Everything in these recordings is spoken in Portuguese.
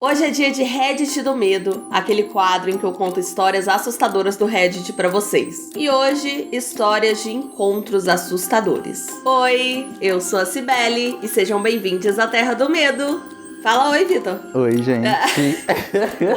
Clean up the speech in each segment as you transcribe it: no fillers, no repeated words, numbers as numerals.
Hoje é dia de Reddit do Medo, aquele quadro em que eu conto histórias assustadoras do Reddit pra vocês. E hoje, histórias de encontros assustadores. Oi, eu sou a Cibele e sejam bem-vindos à Terra do Medo. Fala oi, Vitor. Oi, gente.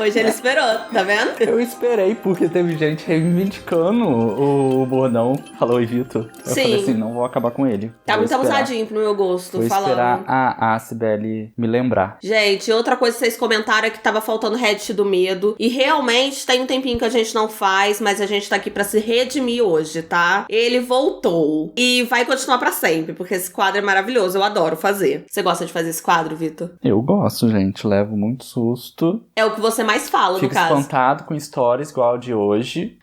Hoje ele esperou, tá vendo? Eu esperei porque teve gente reivindicando o bordão. Fala oi, Vitor. Eu falei assim, não vou acabar com ele. Tá muito abusadinho pro meu gosto. Vou esperar a Cibele me lembrar. Gente, outra coisa que vocês comentaram é que tava faltando Reddit do Medo. E realmente tem um tempinho que a gente não faz, mas a gente tá aqui pra se redimir hoje, tá? Ele voltou. E vai continuar pra sempre, porque esse quadro é maravilhoso. Eu adoro fazer. Você gosta de fazer esse quadro, Vitor? Eu gosto, gente. Levo muito susto. É o que você mais fala, no caso. Fico espantado com stories igual a de hoje.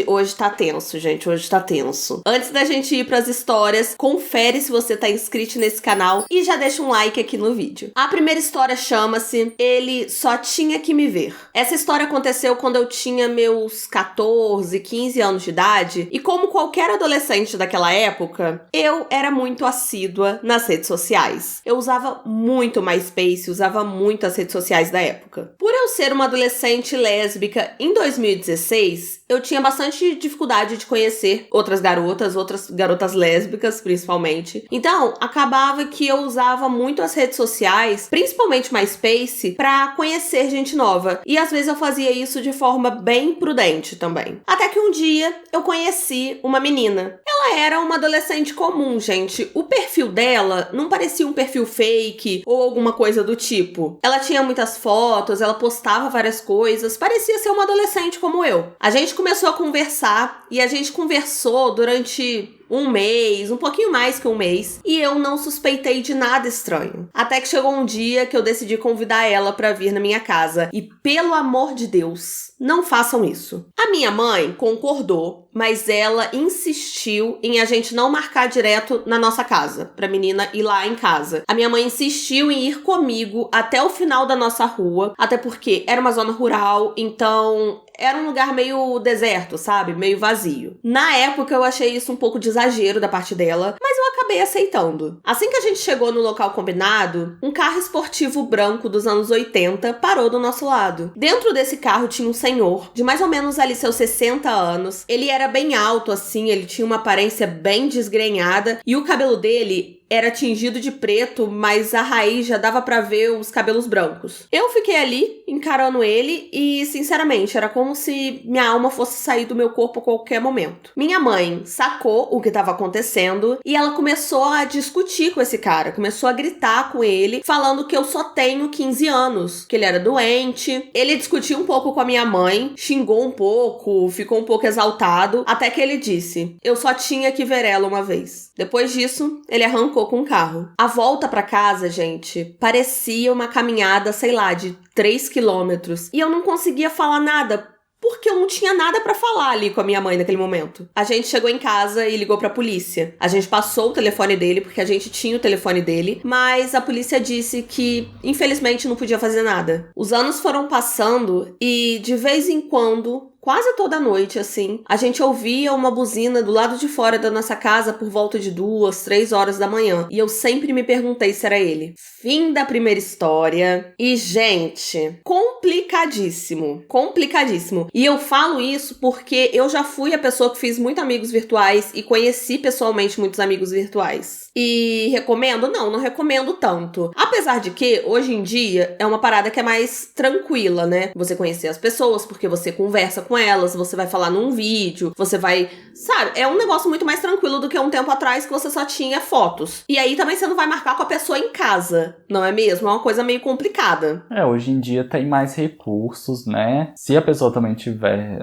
Hoje tá tenso, gente. Hoje tá tenso. Antes da gente ir pras histórias, confere se você tá inscrito nesse canal e já deixa um like aqui no vídeo. A primeira história chama-se Ele Só Tinha Que Me Ver. Essa história aconteceu quando eu tinha meus 14, 15 anos de idade e como qualquer adolescente daquela época, eu era muito assídua nas redes sociais. Eu usava muito MySpace, usava muito as redes sociais da época. Por eu ser uma adolescente lésbica em 2016, eu tinha bastante dificuldade de conhecer outras garotas lésbicas, principalmente. Então, acabava que eu usava muito as redes sociais, principalmente MySpace, pra conhecer gente nova. E às vezes eu fazia isso de forma bem prudente também. Até que um dia eu conheci uma menina. Ela era uma adolescente comum, gente. O perfil dela não parecia um perfil fake ou alguma coisa do tipo. Ela tinha muitas fotos, ela postava várias coisas, parecia ser uma adolescente como eu. A gente começou a conversar e a gente conversou durante um mês, um pouquinho mais que um mês, e eu não suspeitei de nada estranho. Até que chegou um dia que eu decidi convidar ela pra vir na minha casa. E pelo amor de Deus, não façam isso. A minha mãe concordou, mas ela insistiu em a gente não marcar direto na nossa casa, pra menina ir lá em casa. A minha mãe insistiu em ir comigo até o final da nossa rua, até porque era uma zona rural, então era um lugar meio deserto, sabe? Meio vazio. Na época eu achei isso um pouco de exagero da parte dela, mas eu acabei aceitando. Assim que a gente chegou no local combinado, um carro esportivo branco dos anos 80 parou do nosso lado. Dentro desse carro tinha um senhor, de mais ou menos ali seus 60 anos. Ele era bem alto assim, ele tinha uma aparência bem desgrenhada e o cabelo dele era tingido de preto, mas a raiz já dava pra ver os cabelos brancos. Eu fiquei ali, encarando ele, e, sinceramente, era como se minha alma fosse sair do meu corpo a qualquer momento. Minha mãe sacou o que estava acontecendo e ela começou a discutir com esse cara, começou a gritar com ele, falando que eu só tenho 15 anos, que ele era doente. Ele discutiu um pouco com a minha mãe, xingou um pouco, ficou um pouco exaltado, até que ele disse: eu só tinha que ver ela uma vez. Depois disso, ele arrancou com o carro. A volta pra casa, gente, parecia uma caminhada, sei lá, de 3 quilômetros. E eu não conseguia falar nada, porque eu não tinha nada pra falar ali com a minha mãe naquele momento. A gente chegou em casa e ligou pra polícia. A gente passou o telefone dele, porque a gente tinha o telefone dele, mas a polícia disse que, infelizmente, não podia fazer nada. Os anos foram passando e, de vez em quando, quase toda noite, assim, a gente ouvia uma buzina do lado de fora da nossa casa por volta de 2, 3 horas da manhã. E eu sempre me perguntei se era ele. Fim da primeira história. E, gente, complicadíssimo. Complicadíssimo. E eu falo isso porque eu já fui a pessoa que fiz muitos amigos virtuais e conheci pessoalmente muitos amigos virtuais. E recomendo? Não recomendo tanto. Apesar de que, hoje em dia, é uma parada que é mais tranquila, né? Você conhecer as pessoas porque você conversa com elas, você vai falar num vídeo, você vai... Sabe? É um negócio muito mais tranquilo do que um tempo atrás que você só tinha fotos. E aí também você não vai marcar com a pessoa em casa, não é mesmo? É uma coisa meio complicada. Hoje em dia tem mais recursos, né? Se a pessoa também tiver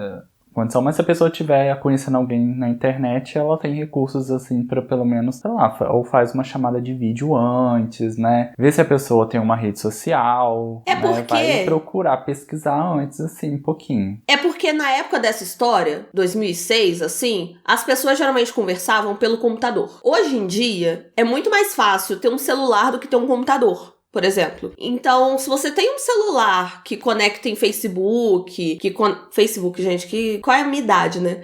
condição, mas se a pessoa estiver conhecendo alguém na internet, ela tem recursos assim pra pelo menos, sei lá, ou faz uma chamada de vídeo antes, né? Ver se a pessoa tem uma rede social, né? Vai procurar pesquisar antes, assim, um pouquinho. É porque na época dessa história, 2006, assim, as pessoas geralmente conversavam pelo computador. Hoje em dia, é muito mais fácil ter um celular do que ter um computador. por exemplo. Então, se você tem um celular que conecta em Facebook, Facebook, gente, qual é a minha idade, né?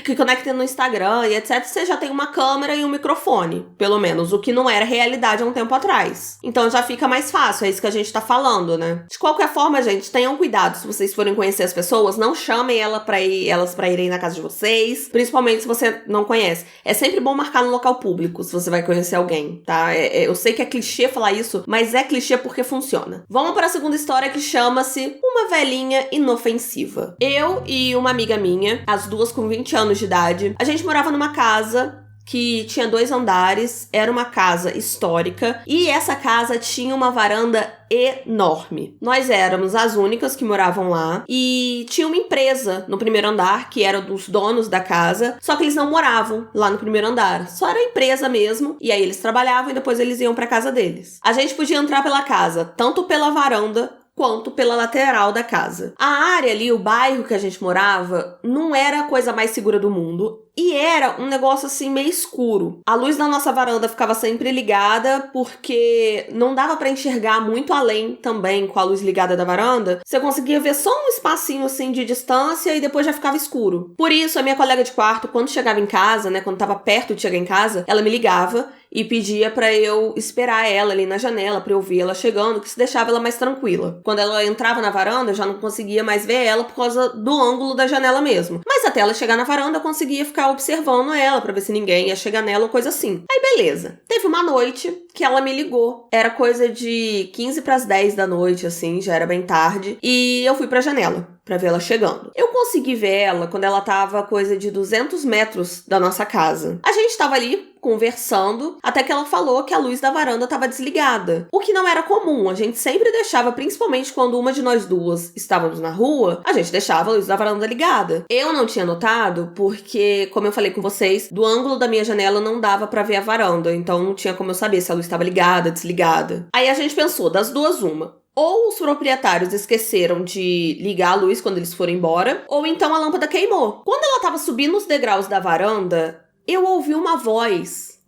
Que conecta no Instagram e etc, você já tem uma câmera e um microfone, pelo menos, o que não era realidade há um tempo atrás. Então já fica mais fácil, é isso que a gente tá falando, né? De qualquer forma, gente, tenham cuidado se vocês forem conhecer as pessoas, não chamem elas pra irem na casa de vocês, principalmente se você não conhece. É sempre bom marcar no local público, se você vai conhecer alguém, tá? Eu sei que é clichê falar isso, mas é clichê porque funciona. Vamos para a segunda história, que chama-se Uma Velhinha Inofensiva. Eu e uma amiga minha, as duas com 20 anos de idade, a gente morava numa casa que tinha 2 andares, era uma casa histórica, e essa casa tinha uma varanda enorme. Nós éramos as únicas que moravam lá, e tinha uma empresa no primeiro andar, que era dos donos da casa, só que eles não moravam lá no primeiro andar, só era a empresa mesmo, e aí eles trabalhavam e depois eles iam pra casa deles. A gente podia entrar pela casa, tanto pela varanda quanto pela lateral da casa. A área ali, o bairro que a gente morava, não era a coisa mais segura do mundo, e era um negócio assim meio escuro. A luz da nossa varanda ficava sempre ligada porque não dava pra enxergar muito além também com a luz ligada da varanda. Você conseguia ver só um espacinho assim de distância e depois já ficava escuro. Por isso, a minha colega de quarto, quando chegava em casa, né, quando tava perto de chegar em casa, ela me ligava e pedia pra eu esperar ela ali na janela, pra eu ver ela chegando, que isso deixava ela mais tranquila. Quando ela entrava na varanda, eu já não conseguia mais ver ela por causa do ângulo da janela mesmo. Mas até ela chegar na varanda, eu conseguia ficar observando ela pra ver se ninguém ia chegar nela ou coisa assim. Aí beleza. Teve uma noite que ela me ligou. Era coisa de 15 pras 10 da noite, assim, já era bem tarde. E eu fui pra janela pra ver ela chegando. Eu consegui ver ela quando ela tava coisa de 200 metros da nossa casa. A gente tava ali conversando, até que ela falou que a luz da varanda estava desligada. O que não era comum, a gente sempre deixava, principalmente quando uma de nós duas estávamos na rua, a gente deixava a luz da varanda ligada. Eu não tinha notado porque, como eu falei com vocês, do ângulo da minha janela não dava pra ver a varanda, então não tinha como eu saber se a luz estava ligada, desligada. Aí a gente pensou, das duas uma. Ou os proprietários esqueceram de ligar a luz quando eles foram embora, ou então a lâmpada queimou. Quando ela estava subindo os degraus da varanda, eu ouvi uma voz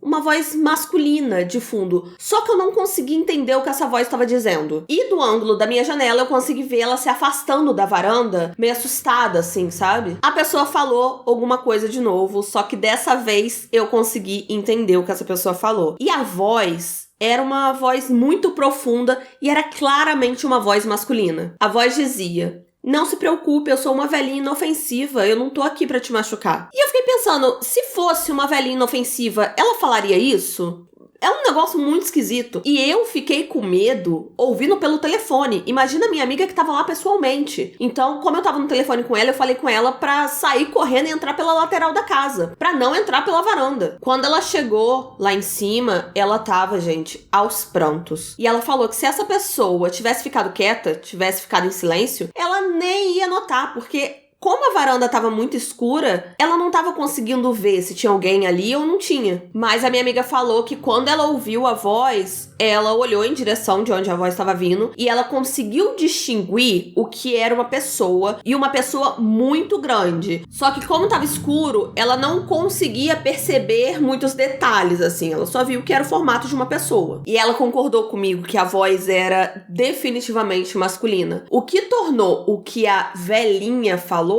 masculina de fundo, só que eu não consegui entender o que essa voz estava dizendo. E do ângulo da minha janela eu consegui ver ela se afastando da varanda, meio assustada assim, sabe? A pessoa falou alguma coisa de novo, só que dessa vez eu consegui entender o que essa pessoa falou. E a voz era uma voz muito profunda e era claramente uma voz masculina. A voz dizia: "Não se preocupe, eu sou uma velhinha inofensiva, eu não tô aqui pra te machucar." E eu fiquei pensando, se fosse uma velhinha inofensiva, ela falaria isso? É um negócio muito esquisito. E eu fiquei com medo ouvindo pelo telefone. Imagina a minha amiga que tava lá pessoalmente. Então, como eu tava no telefone com ela, eu falei com ela pra sair correndo e entrar pela lateral da casa. Pra não entrar pela varanda. Quando ela chegou lá em cima, ela tava, gente, aos prantos. E ela falou que se essa pessoa tivesse ficado quieta, tivesse ficado em silêncio, ela nem ia notar, porque como a varanda tava muito escura, ela não tava conseguindo ver se tinha alguém ali ou não tinha. Mas a minha amiga falou que quando ela ouviu a voz, ela olhou em direção de onde a voz estava vindo e ela conseguiu distinguir o que era uma pessoa, e uma pessoa muito grande. Só que como tava escuro, ela não conseguia perceber muitos detalhes, assim. Ela só viu que era o formato de uma pessoa. E ela concordou comigo que a voz era definitivamente masculina. O que tornou o que a velhinha falou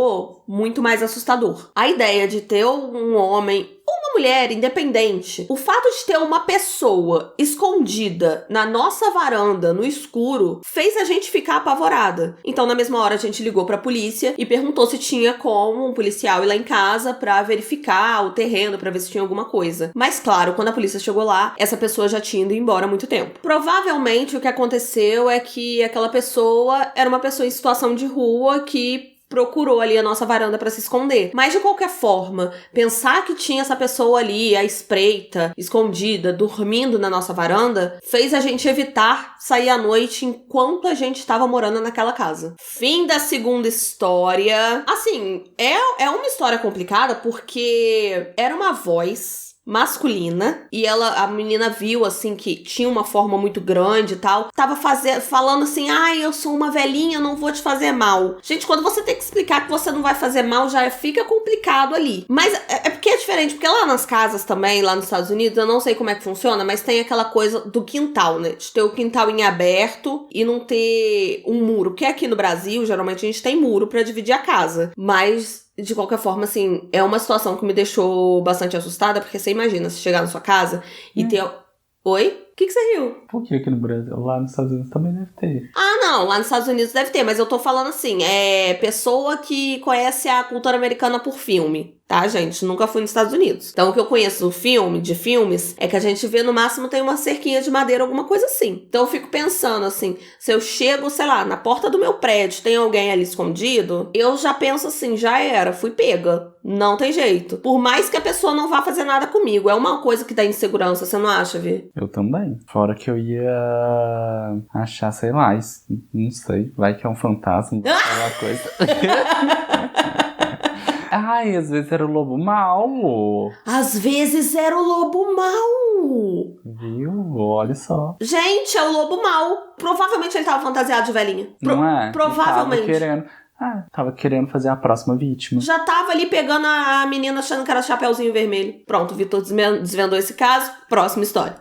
muito mais assustador. A ideia de ter um homem ou uma mulher independente, o fato de ter uma pessoa escondida na nossa varanda, no escuro, fez a gente ficar apavorada. Então, na mesma hora, a gente ligou pra polícia e perguntou se tinha como um policial ir lá em casa pra verificar o terreno, pra ver se tinha alguma coisa. Mas, claro, quando a polícia chegou lá, essa pessoa já tinha ido embora há muito tempo. Provavelmente, o que aconteceu é que aquela pessoa era uma pessoa em situação de rua que procurou ali a nossa varanda pra se esconder. Mas, de qualquer forma, pensar que tinha essa pessoa ali, à espreita, escondida, dormindo na nossa varanda, fez a gente evitar sair à noite enquanto a gente estava morando naquela casa. Fim da segunda história. Assim, é uma história complicada porque era uma voz masculina, e a menina viu, assim, que tinha uma forma muito grande e tal, tava falando assim, eu sou uma velhinha, eu não vou te fazer mal. Gente, quando você tem que explicar que você não vai fazer mal, já fica complicado ali. Mas é porque é diferente, porque lá nas casas também, lá nos Estados Unidos, eu não sei como é que funciona, mas tem aquela coisa do quintal, né? De ter o quintal em aberto e não ter um muro, porque aqui no Brasil, geralmente a gente tem muro pra dividir a casa, mas de qualquer forma, assim, é uma situação que me deixou bastante assustada, porque você imagina, se chegar na sua casa e ter... Oi? O que você riu? Por que aqui no Brasil? Lá nos Estados Unidos também deve ter. Não, lá nos Estados Unidos deve ter, mas eu tô falando assim, pessoa que conhece a cultura americana por filme, tá, gente? Nunca fui nos Estados Unidos. Então, o que eu conheço de filmes, é que a gente vê, no máximo, tem uma cerquinha de madeira, alguma coisa assim. Então, eu fico pensando, assim, se eu chego, sei lá, na porta do meu prédio, tem alguém ali escondido, eu já penso assim, já era, fui pega. Não tem jeito. Por mais que a pessoa não vá fazer nada comigo, é uma coisa que dá insegurança, você não acha, Vi? Eu também. Fora que eu ia achar, sei lá, não sei, vai que é um fantasma, aquela coisa. Ai, às vezes era o lobo mau. Às vezes era o lobo mau. Viu? Olha só. Gente, é o lobo mau. Provavelmente ele tava fantasiado de velhinha. Não é? Provavelmente. Tava querendo fazer a próxima vítima. Já tava ali pegando a menina achando que era Chapeuzinho Vermelho. Pronto, o Vitor desvendou esse caso. Próxima história.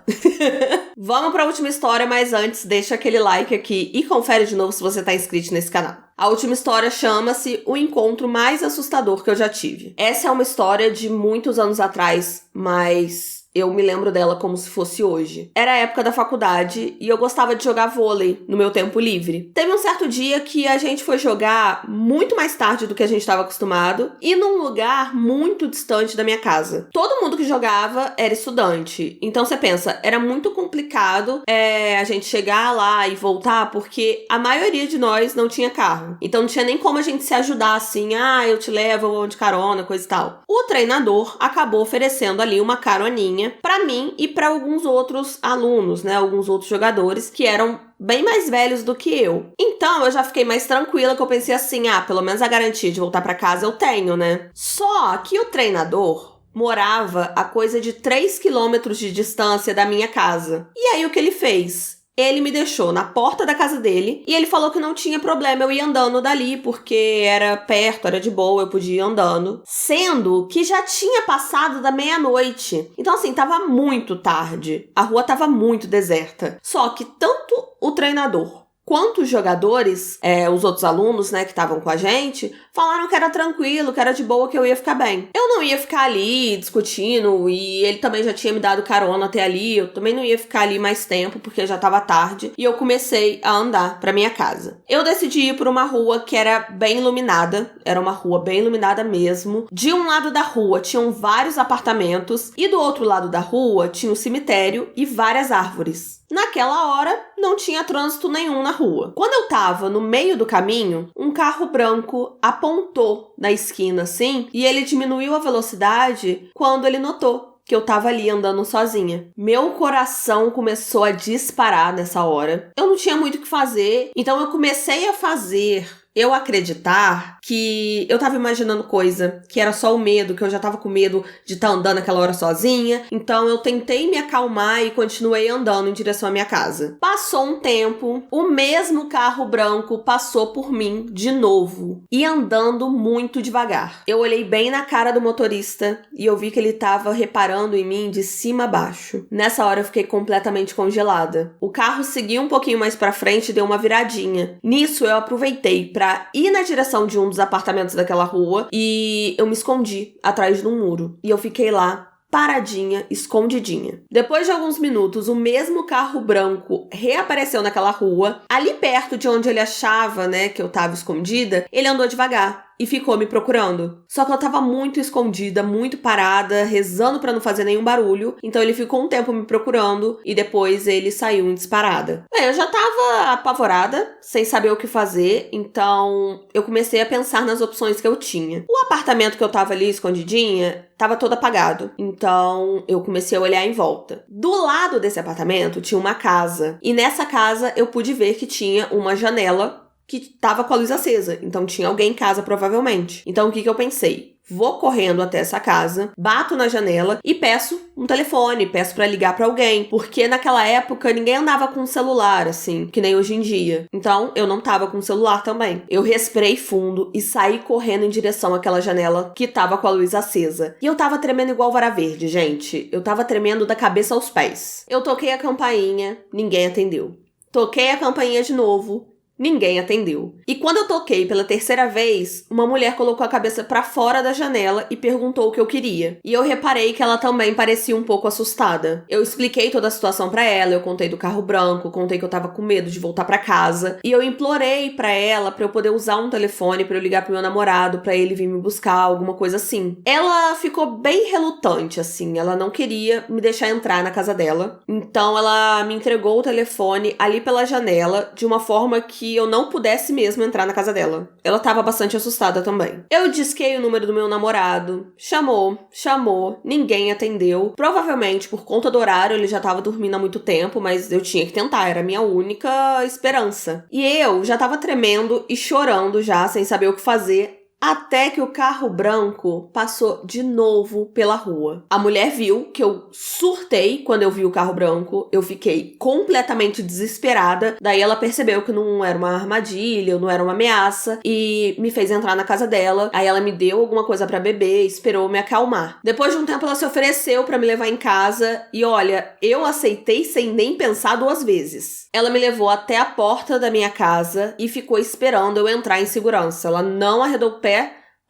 Vamos pra última história, mas antes deixa aquele like aqui e confere de novo se você tá inscrito nesse canal. A última história chama-se O Encontro Mais Assustador que eu já tive. Essa é uma história de muitos anos atrás, mas eu me lembro dela como se fosse hoje. Era a época da faculdade e eu gostava de jogar vôlei no meu tempo livre. Teve um certo dia que a gente foi jogar muito mais tarde do que a gente estava acostumado e num lugar muito distante da minha casa. Todo mundo que jogava era estudante. Então você pensa, era muito complicado a gente chegar lá e voltar porque a maioria de nós não tinha carro. Então não tinha nem como a gente se ajudar assim, eu te levo, eu vou de carona, coisa e tal. O treinador acabou oferecendo ali uma caroninha pra mim e pra alguns outros alunos, né? Alguns outros jogadores que eram bem mais velhos do que eu. Então, eu já fiquei mais tranquila, que eu pensei assim, pelo menos a garantia de voltar pra casa eu tenho, né? Só que o treinador morava a coisa de 3 quilômetros de distância da minha casa. E aí, o que ele fez? Ele me deixou na porta da casa dele e ele falou que não tinha problema eu ir andando dali, porque era perto, era de boa, eu podia ir andando. Sendo que já tinha passado da meia-noite. Então, assim, tava muito tarde. A rua tava muito deserta. Só que tanto o treinador quanto os jogadores, os outros alunos, né, que estavam com a gente, falaram que era tranquilo, que era de boa, que eu ia ficar bem. Eu não ia ficar ali discutindo, e ele também já tinha me dado carona até ali, eu também não ia ficar ali mais tempo, porque já tava tarde, e eu comecei a andar pra minha casa. Eu decidi ir por uma rua que era bem iluminada, era uma rua bem iluminada mesmo. De um lado da rua tinham vários apartamentos, e do outro lado da rua tinha um cemitério e várias árvores. Naquela hora, não tinha trânsito nenhum na rua. Quando eu tava no meio do caminho, um carro branco apontou na esquina, assim, e ele diminuiu a velocidade quando ele notou que eu tava ali andando sozinha. Meu coração começou a disparar nessa hora. Eu não tinha muito o que fazer, então eu comecei a fazer eu acreditar que eu tava imaginando coisa, que era só o medo, que eu já tava com medo de estar andando aquela hora sozinha. Então eu tentei me acalmar e continuei andando em direção à minha casa. Passou um tempo, o mesmo carro branco passou por mim de novo e andando muito devagar. Eu olhei bem na cara do motorista e eu vi que ele tava reparando em mim de cima a baixo. Nessa hora eu fiquei completamente congelada. O carro seguiu um pouquinho mais pra frente e deu uma viradinha. Nisso eu aproveitei pra ir na direção de um dos apartamentos daquela rua e eu me escondi atrás de um muro. E eu fiquei lá, paradinha, escondidinha. Depois de alguns minutos, o mesmo carro branco reapareceu naquela rua. Ali perto de onde ele achava, né, que eu tava escondida, ele andou devagar e ficou me procurando. Só que eu tava muito escondida, muito parada, rezando pra não fazer nenhum barulho. Então ele ficou um tempo me procurando e depois ele saiu em disparada. Bem, eu já tava apavorada, sem saber o que fazer, então eu comecei a pensar nas opções que eu tinha. O apartamento que eu tava ali escondidinha tava todo apagado, então eu comecei a olhar em volta. Do lado desse apartamento tinha uma casa, e nessa casa eu pude ver que tinha uma janela que tava com a luz acesa. Então tinha alguém em casa, provavelmente. Então o que eu pensei? Vou correndo até essa casa, bato na janela e peço um telefone, peço pra ligar pra alguém. Porque naquela época ninguém andava com celular, assim, que nem hoje em dia. Então eu não tava com celular também. Eu respirei fundo e saí correndo em direção àquela janela que tava com a luz acesa. E eu tava tremendo igual vara verde, gente. Eu tava tremendo da cabeça aos pés. Eu toquei a campainha, ninguém atendeu. Toquei a campainha de novo. Ninguém atendeu. E quando eu toquei pela terceira vez, uma mulher colocou a cabeça pra fora da janela e perguntou o que eu queria. E eu reparei que ela também parecia um pouco assustada. Eu expliquei toda a situação pra ela, eu contei do carro branco, contei que eu tava com medo de voltar pra casa. E eu implorei pra ela pra eu poder usar um telefone pra eu ligar pro meu namorado, pra ele vir me buscar, alguma coisa assim. Ela ficou bem relutante, assim. Ela não queria me deixar entrar na casa dela. Então ela me entregou o telefone ali pela janela, de uma forma que eu não pudesse mesmo entrar na casa dela. Ela tava bastante assustada também. Eu disquei o número do meu namorado. Chamou, ninguém atendeu. Provavelmente por conta do horário, ele já tava dormindo há muito tempo, mas eu tinha que tentar, era a minha única esperança. E eu já tava tremendo e chorando já, sem saber o que fazer, até que o carro branco passou de novo pela rua. A mulher viu que eu surtei quando eu vi o carro branco. Eu fiquei completamente desesperada. Daí ela percebeu que não era uma armadilha, não era uma ameaça. E me fez entrar na casa dela. Aí ela me deu alguma coisa pra beber, esperou me acalmar. Depois de um tempo ela se ofereceu pra me levar em casa. E olha, eu aceitei sem nem pensar duas vezes. Ela me levou até a porta da minha casa e ficou esperando eu entrar em segurança. Ela não arredou o pé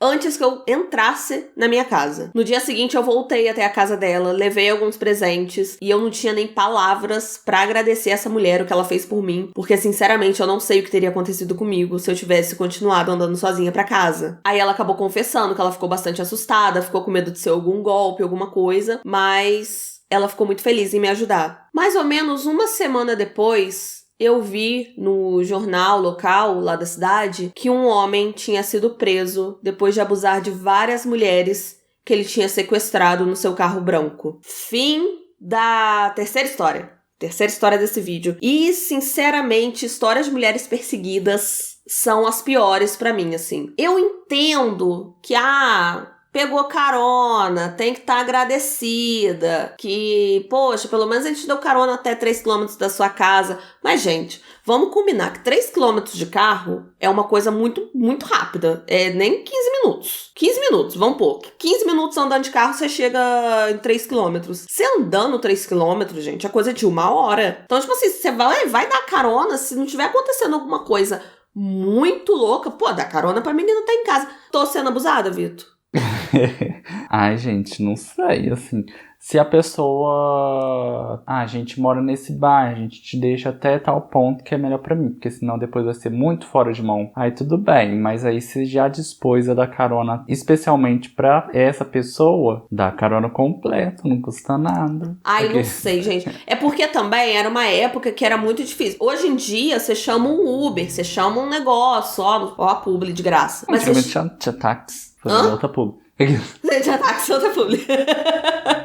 antes que eu entrasse na minha casa. No dia seguinte eu voltei até a casa dela, levei alguns presentes e eu não tinha nem palavras pra agradecer essa mulher o que ela fez por mim, porque sinceramente eu não sei o que teria acontecido comigo se eu tivesse continuado andando sozinha pra casa. Aí ela acabou confessando que ela ficou bastante assustada, ficou com medo de ser algum golpe, alguma coisa, mas ela ficou muito feliz em me ajudar. Mais ou menos uma semana depois, eu vi no jornal local lá da cidade que um homem tinha sido preso depois de abusar de várias mulheres que ele tinha sequestrado no seu carro branco. Fim da terceira história. Terceira história desse vídeo. E, sinceramente, histórias de mulheres perseguidas são as piores pra mim, assim. Eu entendo que, pegou carona, tem que estar agradecida, que, poxa, pelo menos a gente deu carona até 3 km da sua casa. Mas, gente, vamos combinar que 3 km de carro é uma coisa muito, muito rápida. É nem 15 minutos. 15 minutos, vamos pôr. 15 minutos andando de carro, você chega em 3 km. Você andando 3 km, gente, é coisa de 1 hora. Então, tipo assim, você vai dar carona se não tiver acontecendo alguma coisa muito louca. Pô, dá carona pra menina tá em casa. Tô sendo abusada, Vitor? Ai, gente, não sei, assim, se a pessoa, a gente mora nesse bairro, a gente te deixa até tal ponto que é melhor pra mim, porque senão depois vai ser muito fora de mão. Aí tudo bem, mas aí se já dispôs a dar carona especialmente pra essa pessoa, dá carona completo, não custa nada. Ai, não sei, gente. É porque também era uma época que era muito difícil. Hoje em dia, você chama um Uber, você chama um negócio, ó a publi de graça. Mas você chama táxi, fazendo outra publi. Você já tá com outra pública.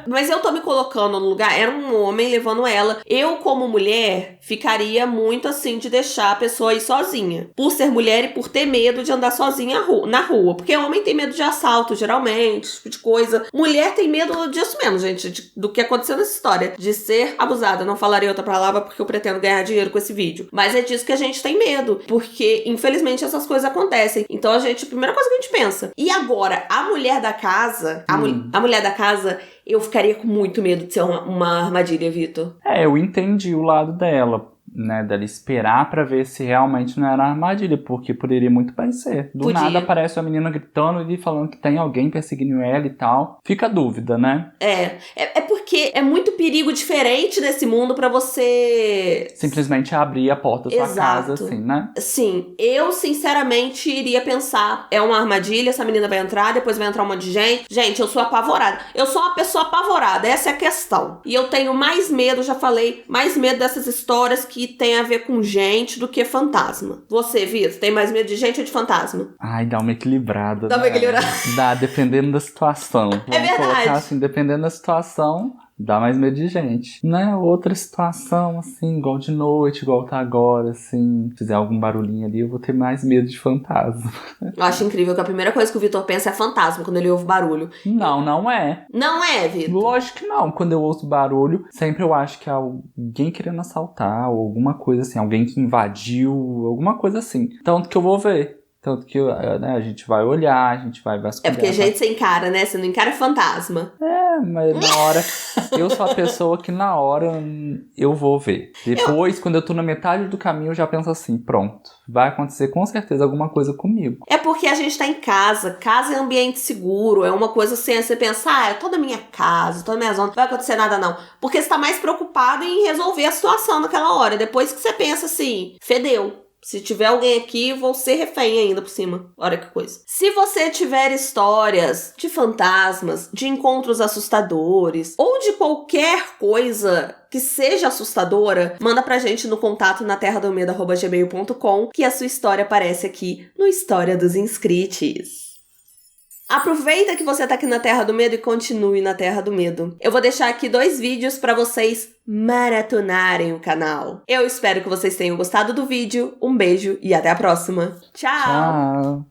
Mas eu tô me colocando no lugar, era um homem levando ela. Eu, como mulher, ficaria muito assim de deixar a pessoa ir sozinha. Por ser mulher e por ter medo de andar sozinha na rua. Porque homem tem medo de assalto, geralmente, esse tipo de coisa. Mulher tem medo disso mesmo, gente, do que aconteceu nessa história. De ser abusada. Não falarei outra palavra porque eu pretendo ganhar dinheiro com esse vídeo. Mas é disso que a gente tem medo. Porque, infelizmente, essas coisas acontecem. Então, a primeira coisa que a gente pensa. E agora, a mulher da casa, a mulher da casa, eu ficaria com muito medo de ser uma armadilha, Vitor. Eu entendi o lado dela, né, dela esperar pra ver se realmente não era armadilha, porque poderia muito bem ser. Do nada aparece uma menina gritando e falando que tem alguém perseguindo ela e tal. Fica a dúvida, né? É porque é muito perigo diferente nesse mundo pra você simplesmente abrir a porta da sua casa, assim, né? Sim, eu sinceramente iria pensar, é uma armadilha, essa menina vai entrar, depois vai entrar um monte de gente. Gente, eu sou apavorada. Eu sou uma pessoa apavorada, essa é a questão. E eu tenho mais medo, já falei, mais medo dessas histórias que tem a ver com gente do que fantasma. Você, Vitor, tem mais medo de gente ou de fantasma? Ai, dá uma equilibrada. Dá uma equilibrada. Dá, dependendo da situação. Vamos verdade. Colocar assim, dependendo da situação, Dá mais medo de gente. Né? Outra situação, assim, igual de noite, igual tá agora, assim, fizer algum barulhinho ali, eu vou ter mais medo de fantasma. Eu acho incrível que a primeira coisa que o Vitor pensa é fantasma quando ele ouve barulho. Não, não é. Não é, Vitor? Lógico que não. Quando eu ouço barulho, sempre eu acho que é alguém querendo assaltar, ou alguma coisa assim, alguém que invadiu, alguma coisa assim. Tanto que eu vou ver. Tanto que né, a gente vai olhar, a gente vai vasculhar. É porque gente você encara, né? Você não encara fantasma. Mas na hora... eu sou a pessoa que na hora eu vou ver. Depois, quando eu tô na metade do caminho, eu já penso assim, pronto. Vai acontecer com certeza alguma coisa comigo. É porque a gente tá em casa. Casa é ambiente seguro. É uma coisa assim, você pensar, eu tô na minha casa, tô na minha zona, não vai acontecer nada não. Porque você tá mais preocupado em resolver a situação naquela hora. Depois que você pensa assim, fedeu. Se tiver alguém aqui, vou ser refém ainda por cima. Olha que coisa. Se você tiver histórias de fantasmas, de encontros assustadores, ou de qualquer coisa que seja assustadora, manda pra gente no contato na terradomedo@gmail.com que a sua história aparece aqui no História dos Inscritos. Aproveita que você tá aqui na Terra do Medo e continue na Terra do Medo. Eu vou deixar aqui 2 vídeos pra vocês maratonarem o canal. Eu espero que vocês tenham gostado do vídeo. Um beijo e até a próxima. Tchau! Tchau!